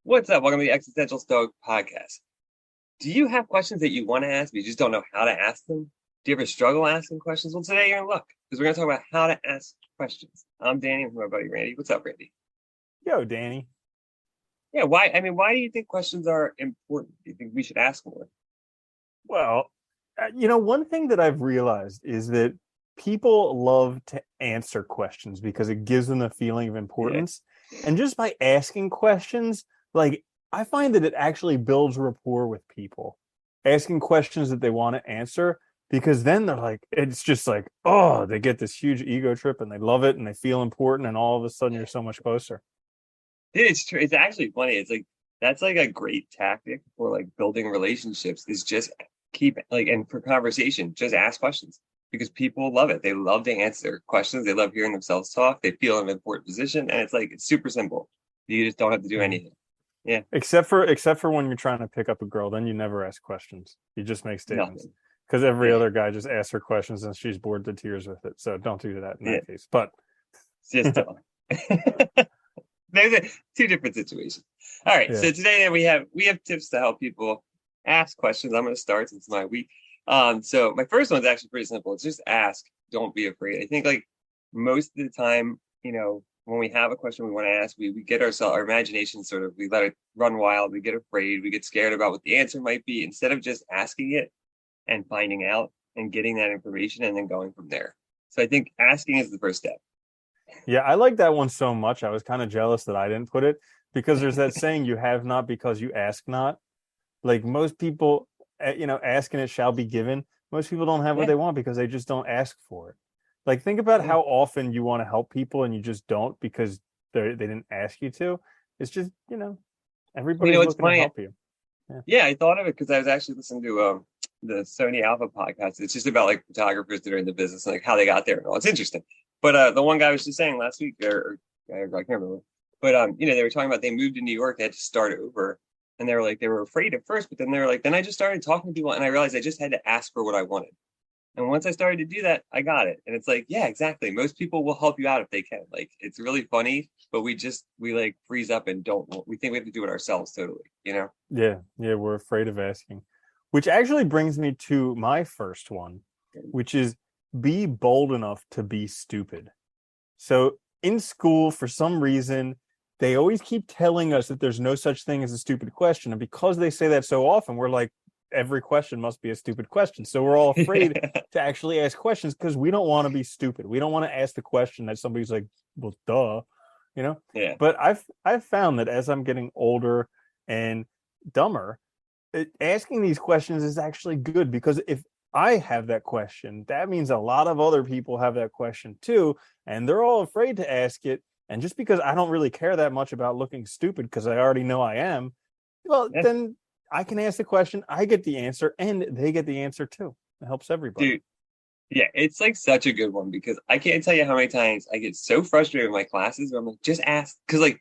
What's up? Welcome to the Existential Stoic podcast. Do you have questions that you want to ask, but you just don't know how to ask them? Do you ever struggle asking questions? Well, today you're in luck because we're going to talk about how to ask questions. I'm Danny with my buddy Randy. What's up, Randy? Yo, Danny. Yeah, why? I mean, why do you think questions are important? Do you think we should ask more? Well, one thing that I've realized is that people love to answer questions because it gives them a feeling of Yeah, importance. And just by asking questions, like I find that it actually builds rapport with people. Asking questions that they want to answer, because then they're like, it's just like, oh, they get this huge ego trip and they love it and they feel important. And all of a sudden you're so much closer. dude, it's true. It's actually funny. It's like that's like a great tactic for like building relationships. Is just keep like and for conversation, just ask questions because people love it. They love to answer questions. They love hearing themselves talk. They feel in an important position, and it's super simple. You just don't have to do Mhm. anything. Yeah, Except for when you're trying to pick up a girl, then you never ask questions. You just make statements. nothing. Because every Yeah, other guy just asks her questions and she's bored to tears with it. So don't do that in yeah. that case. But It's just talk. There's two different situations. All right. yeah. So today we have tips to help people ask questions. I'm going to start since it's my week. So my first one's actually pretty simple. It's just ask. Don't be afraid. I think like most of the time, when we have a question we want to ask, we get our imagination sort of we let it run wild. We get afraid. We get scared about what the answer might be instead of just asking it and finding out and getting that information and then going from there. So I think asking is the first step. Yeah, I like that one so much. I was kind of jealous that I didn't put it because there's that saying, you have not because you ask not. Like most people, ask and it shall be given. Most people don't have what Yeah. they want because they just don't ask for it. Like think about Yeah. how often you want to help people and you just don't because they didn't ask you to. It's just, everybody's It's looking to funny. help you. Yeah. Yeah, I thought of it because I was actually listening to the Sony Alpha podcast. It's just about like photographers that are in the business and like how they got there and all. It's interesting. But the one guy was just saying last week, or I can't remember. But they were talking about they moved to New York, they had to start over, and they were like they were afraid at first, but then they were like, then I just started talking to people, and I realized I just had to ask for what I wanted. And once I started to do that, I got it. And it's like, yeah, exactly. Most people will help you out if they can. Like it's really funny, but we like freeze up and don't. We think we have to do it ourselves totally. Yeah, we're afraid of asking. Which actually brings me to my first one, which is be bold enough to be stupid. So in school, for some reason, they always keep telling us that there's no such thing as a stupid question. And because they say that so often, we're like, every question must be a stupid question. So we're all afraid to actually ask questions because we don't want to be stupid. We don't want to ask the question that somebody's like, well, duh, you know? Yeah. But I've found that as I'm getting older and dumber, asking these questions is actually good because if I have that question, that means a lot of other people have that question too, and they're all afraid to ask it. And just because I don't really care that much about looking stupid because I already know I am, well, Yeah. then I can ask the question, I get the answer, and they get the answer too. It helps everybody. Dude, yeah, it's like such a good one because I can't tell you how many times I get so frustrated in my classes where I'm like, just ask. Because like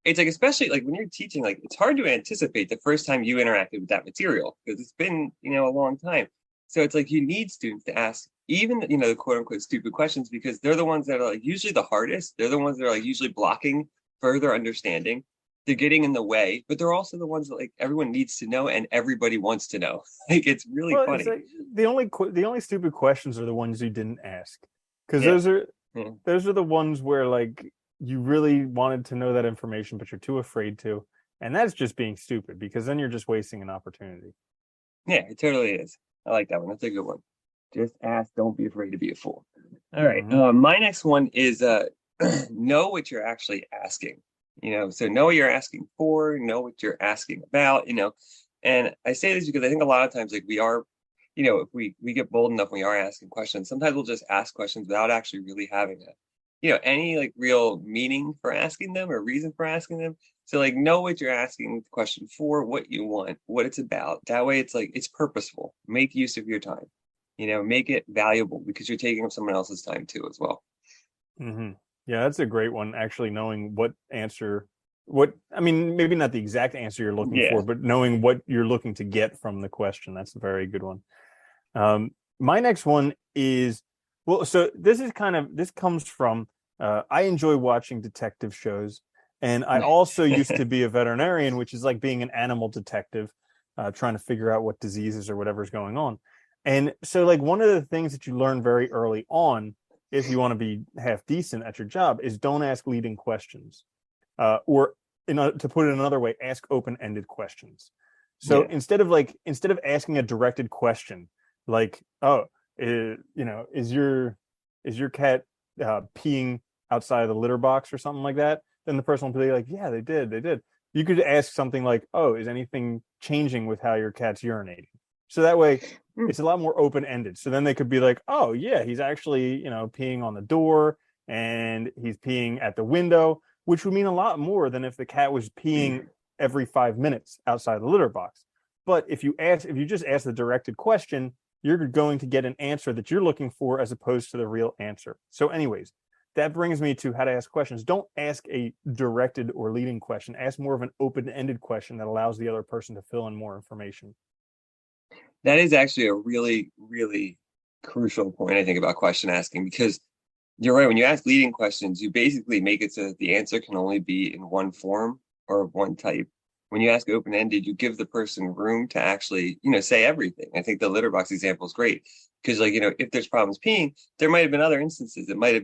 it's like especially like when you're teaching, like it's hard to anticipate the first time you interacted with that material because it's been, a long time. So it's like you need students to ask even, the quote unquote stupid questions because they're the ones that are like usually the hardest. They're the ones that are like usually blocking further understanding. They're getting in the way, but they're also the ones that like everyone needs to know and everybody wants to know. Like it's really Well, it's funny. like the only stupid questions are the ones you didn't ask, because Yeah. those are Yeah. those are the ones where like you really wanted to know that information, but you're too afraid to, and that's just being stupid because then you're just wasting an opportunity. Yeah, it totally is. I like that one. That's a good one. Just ask. Don't be afraid to be a fool. All right. Hmm. My next one is know what you're actually asking. So know what you're asking for, know what you're asking about. And I say this because I think a lot of times like we are, if we get bold enough when we are asking questions, sometimes we'll just ask questions without actually really having any like real meaning for asking them or reason for asking them. So like know what you're asking the question for, what you want, what it's about. That way it's like it's purposeful. Make use of your time. Make it valuable because you're taking up someone else's time too as well. Hmm. Yeah, that's a great one. Actually, knowing what I mean, maybe not the exact answer you're looking Yeah. for, but knowing what you're looking to get from the question. That's a very good one. My next one is, well, so this comes from I enjoy watching detective shows, And I also used to be a veterinarian, which is like being an animal detective, trying to figure out what diseases or whatever's going on. And so, like, one of the things that you learn very early on, if you want to be half decent at your job, is don't ask leading questions, or to put it another way, ask open-ended questions. So Yeah. instead of asking a directed question, like, oh, is your cat peeing outside of the litter box or something like that, then the person will be like, yeah, they did. You could ask something like, oh, is anything changing with how your cat's urinating? So that way Hmm. it's a lot more open-ended. So then they could be like, oh yeah, he's actually, peeing on the door and he's peeing at the window, which would mean a lot more than if the cat was peeing every 5 minutes outside the litter box. But if you just ask the directed question, you're going to get an answer that you're looking for as opposed to the real answer. So, anyways, that brings me to how to ask questions. Don't ask a directed or leading question. Ask more of an open-ended question that allows the other person to fill in more information. That is actually a really, really crucial point, I think, about question asking, because you're right. When you ask leading questions, you basically make it so that the answer can only be in one form or of one type. When you ask open-ended, you give the person room to actually, say everything. I think the litter box example is great because, like, if there's problems peeing, there might have been other instances. It might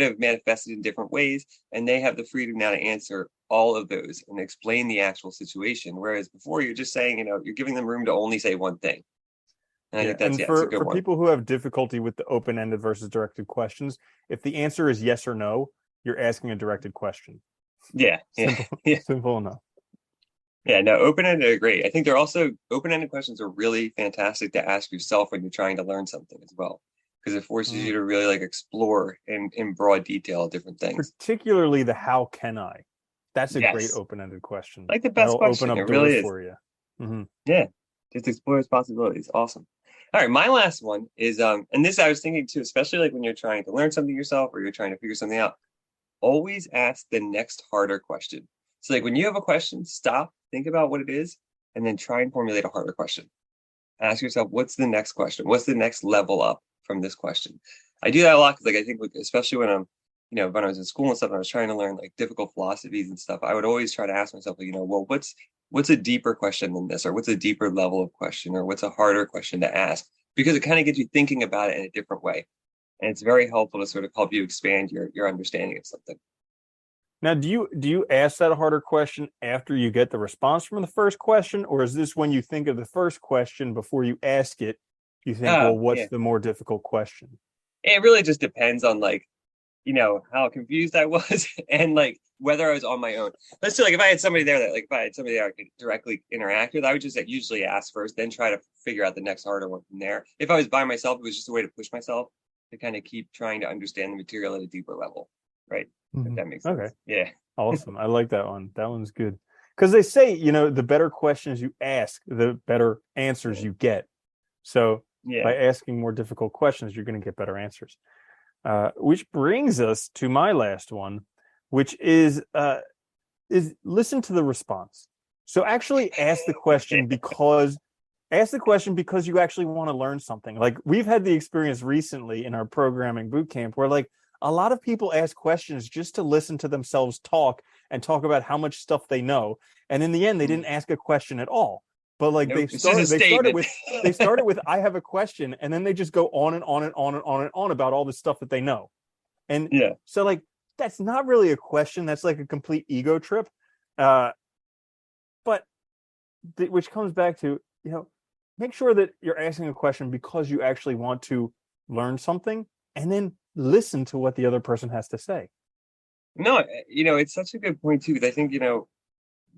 have manifested in different ways, and they have the freedom now to answer all of those and explain the actual situation. Whereas before, you're just saying, you're giving them room to only say one thing. And I Yeah, think and it's a good for one. people who have difficulty with the open-ended versus directed questions, if the answer is yes or no, you're asking a directed question. Yeah, yeah, Simple, yeah. simple enough. Yeah, no, open-ended are great. I think they're also open-ended questions are really fantastic to ask yourself when you're trying to learn something as well, because it forces you Mm. to really like explore in broad detail different things. Particularly the how can I? That's a great Yes, open-ended question. like the best That'll open question. It up really doors is. for you. Hmm. Yeah, just explores possibilities. Awesome. All right, my last one is and this I was thinking too, especially like when you're trying to learn something yourself or you're trying to figure something out. Always ask the next harder question. So like when you have a question, stop, think about what it is, and then try and formulate a harder question. Ask yourself, what's the next question? What's the next level up from this question? I do that a lot because, like, I think, like, especially when when I was in school and stuff, and I was trying to learn like difficult philosophies and stuff. I would always try to ask myself, like, well, what's a deeper question than this, or what's a deeper level of question, or what's a harder question to ask? Because it kind of gets you thinking about it in a different way, and it's very helpful to sort of help you expand your understanding of something. Now, do you ask that harder question after you get the response from the first question, or is this when you think of the first question before you ask it, you think, well, what's Yeah, the more difficult question? it really just depends on like how confused I was and like whether I was on my own. Let's say like if I had somebody there that like if I had somebody there I could directly interact with, I would just like usually ask first, then try to figure out the next harder one from there. If I was by myself, it was just a way to push myself to kind of keep trying to understand the material at a deeper level. Right. If Hmm. that makes Okay, sense. Yeah. awesome. I like that one. That one's good because they say, the better questions you ask, the better answers Yeah. you get. So Yeah. by asking more difficult questions, you're going to get better answers. Which brings us to my last one, which is listen to the response. So actually ask the question because you actually want to learn something. Like we've had the experience recently in our programming boot camp where like a lot of people ask questions just to listen to themselves talk and talk about how much stuff they know. And in the end, they didn't ask a question at all. But like Nope. It's just a they started statement. with I have a question, and then they just go on and on and on and on and on about all the stuff that they know. And Yeah. so like that's not really a question. That's like a complete ego trip. Uh, but which comes back to, make sure that you're asking a question because you actually want to learn something and then listen to what the other person has to say. No, it's such a good point too, because I think,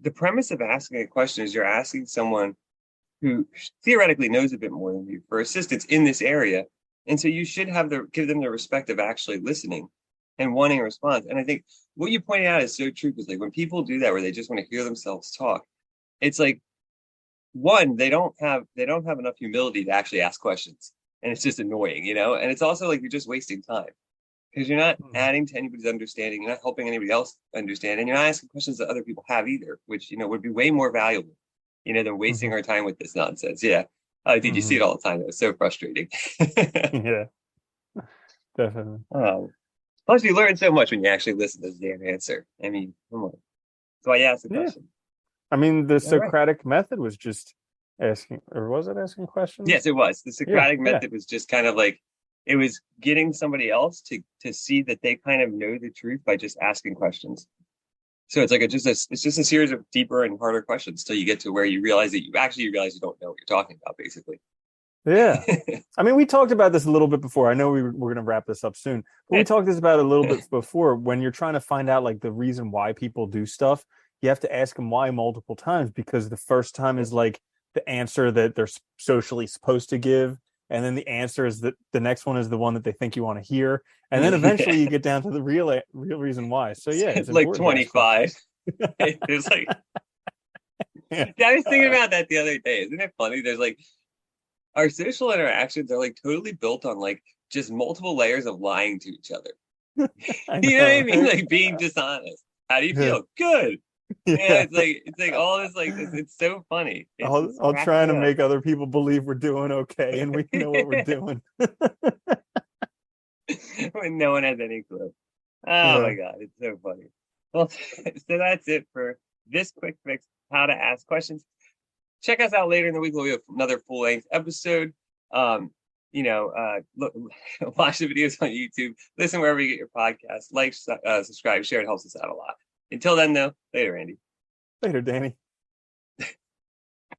the premise of asking a question is you're asking someone who theoretically knows a bit more than you for assistance in this area. And so you should give them the respect of actually listening and wanting a response. And I think what you pointed out is so true because like when people do that where they just want to hear themselves talk, it's like one, they don't have enough humility to actually ask questions. And it's just annoying, And it's also like you're just wasting time because you're not Mhm. adding to anybody's understanding, you're not helping anybody else understand, and you're not asking questions that other people have either, which would be way more valuable, than wasting Mhm. our time with this nonsense. Yeah, I think you see it Mhm. all the time. It's so frustrating. Yeah, definitely. um, Plus, you learn so much when you actually listen to the damn answer. I mean, come on. That's why you ask the Yeah. question. I mean, the All right. Socratic method was just asking, or was it asking Yes, questions? it was. The Yeah, Socratic yeah. method was just kind of like it was getting somebody else to see that they kind of know the truth by just asking questions. So it's like it's just a series of deeper and harder questions till you get to where you realize that you realize you don't know what you're talking about, basically. Yeah. I mean, we talked about this a little bit before. I know we're going to wrap this up soon, but we talked this about a little bit before. When you're trying to find out like the reason why people do stuff, you have to ask them why multiple times because the first time is like the answer that they're socially supposed to give, and then the answer is that the next one is the one that they think you want to hear, and then eventually you get down to the real reason why. So yeah, it's Like important to ask questions. 25. It's like Yeah. yeah, I was thinking about that the other day. Isn't it funny? There's like our social interactions are like totally built on like just multiple layers of lying to each other. I You know what I know, mean? right? Like being dishonest. How do you Yeah. feel? Good. Yeah, Yeah. it's like all this like it's so funny. It just All cracks trying me to up. make other people believe we're doing okay and we know what we're doing. When no one has any clue. Oh Yeah. my God, it's so funny. Well, so that's it for this quick fix, how to ask questions. Check us out later in the week. We'll have another full length episode. Um, look, watch the videos on YouTube, listen wherever you get your podcast, like, subscribe, share. It helps us out a lot. Until then, though, later, Andy. Later, Danny.